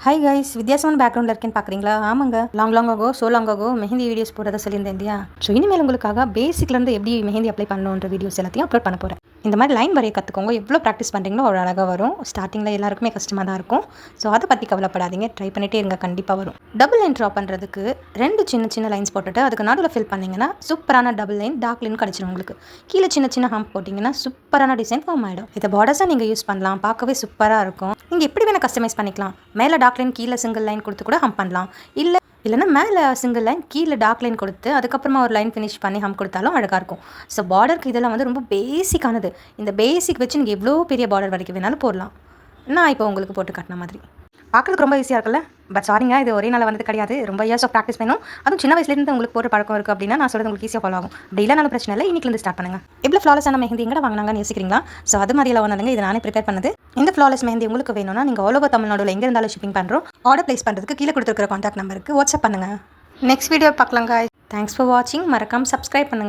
Hi guys, வித்தியாசமான பேக்ரவுண்டில் இருக்கேன்னு பார்க்குறீங்களா? ஆமாங்க, லாங் ஆகோ மெஹந்தி வீடியோஸ் போடுறதை சொல்லியிருந்தேன் இல்லையா? ஸோ இனிமேல் உங்களுக்காக பேசிக்லேருந்து எப்படி மெஹந்தி அப்ளை பண்ணணுன்ற வீடியோஸ் எல்லாத்தையும் அப்லோட் பண்ண போகிறேன். இந்த மாதிரி லைன் வரைய கற்றுக்கோங்க. எவ்வளோ ப்ராக்டிஸ் பண்ணுறீங்களோ அவ்வளோ அழகாக வரும். ஸ்டார்டிங்கில் எல்லாருக்குமே கஷ்டமாக தான் இருக்கும். ஸோ அதை பற்றி கவலைப்படாதீங்க, ட்ரை பண்ணிகிட்டே இருங்க, கண்டிப்பாக வரும். டபுள் லைன் ட்ரா பண்ணுறதுக்கு 2 சின்ன லைன்ஸ் போட்டுட்டு அதுக்கு நடுவில் ஃபில் பண்ணிங்கன்னா சூப்பரான டபுள் லைன் டார்க் லைன் கிடச்சிடும் உங்களுக்கு. கீழே சின்ன ஹம்ப் போட்டிங்கன்னா சூப்பரான டிசைன் ஃபார்ம் ஆகிடும். இதை பார்டர்ஸாக நீங்கள் யூஸ் பண்ணலாம், பார்க்கவே சூப்பராக இருக்கும். நீங்கள் எப்படி வேணால் கஸ்டமைஸ் பண்ணிக்கலாம். மேலே டார்க் லைன் கீழே சிங்கிள் லைன் கொடுத்து கூட ஹம்ப் பண்ணலாம். இல்லைன்னா மேலே சிங்கிள் லைன் கீழே டார்க் லைன் கொடுத்து அதுக்கப்புறமா ஒரு லைன் ஃபினிஷ் பண்ணி ஹம்ப் கொடுத்தாலும் அழகாக இருக்கும். ஸோ பார்டருக்கு இதெல்லாம் வந்து ரொம்ப பேசிக்கானது. இந்த பேசிக் வச்சு நீங்கள் எவ்வளோ பெரிய பார்டர் வரைக்கும் வேணாலும் போடலாம். நான் இப்போ உங்களுக்கு போட்டு காட்டின மாதிரி பார்க்கறதுக்கு ரொம்ப ஈஸியாக இருக்குல்ல. பட் சாரிங்க, இது ஒரே நாள் வந்தது கிடையாது. ரொம்ப இயர்ஸ் ஆஃப் ப்ராக்டிஸ் வேணும். அதுவும் சின்ன வயசுலேருந்து உங்களுக்கு போட்டு பழக்கம் இருக்குது அப்படின்னா நான் சொல்கிறது உங்களுக்கு ஈஸியாக ஃபாலோ ஆகும். அப்படி இல்லைனாலும் பிரச்சனை இல்லை, இன்னிலேருந்து ஸ்டார்ட் பண்ணுங்கள். எவ்வளோ ஃப்ளாலஸான மெஹந்தி எங்கே வாங்கினாங்கன்னு யோசிக்கிறீங்களா? ஸோ அது மாதிரிலாம் வந்தாங்க. இது நானே ப்ரிப்பேர் பண்ணது. இந்த ஃப்ளாலஸ் மெஹந்தி உங்களுக்கு வேணும்னா நீங்கள் ஆல் ஓவர் தமிழ்நாடுல எங்கே இருந்தாலும் ஷிப்பிங் பண்ணுறோம். ஆர்டர் ப்ளேஸ் பண்ணுறதுக்கு கீழே கொடுத்துருக்கிற கான்டாக்ட் நம்பருக்கு வாட்ஸ்அப் பண்ணுங்கள். நெக்ஸ்ட் வீடியோ பார்க்கலாங்க. தேங்க்ஸ் ஃபார் வாட்சிங். மறக்காமல் சப்ஸ்கிரைப் பண்ணுங்கள்.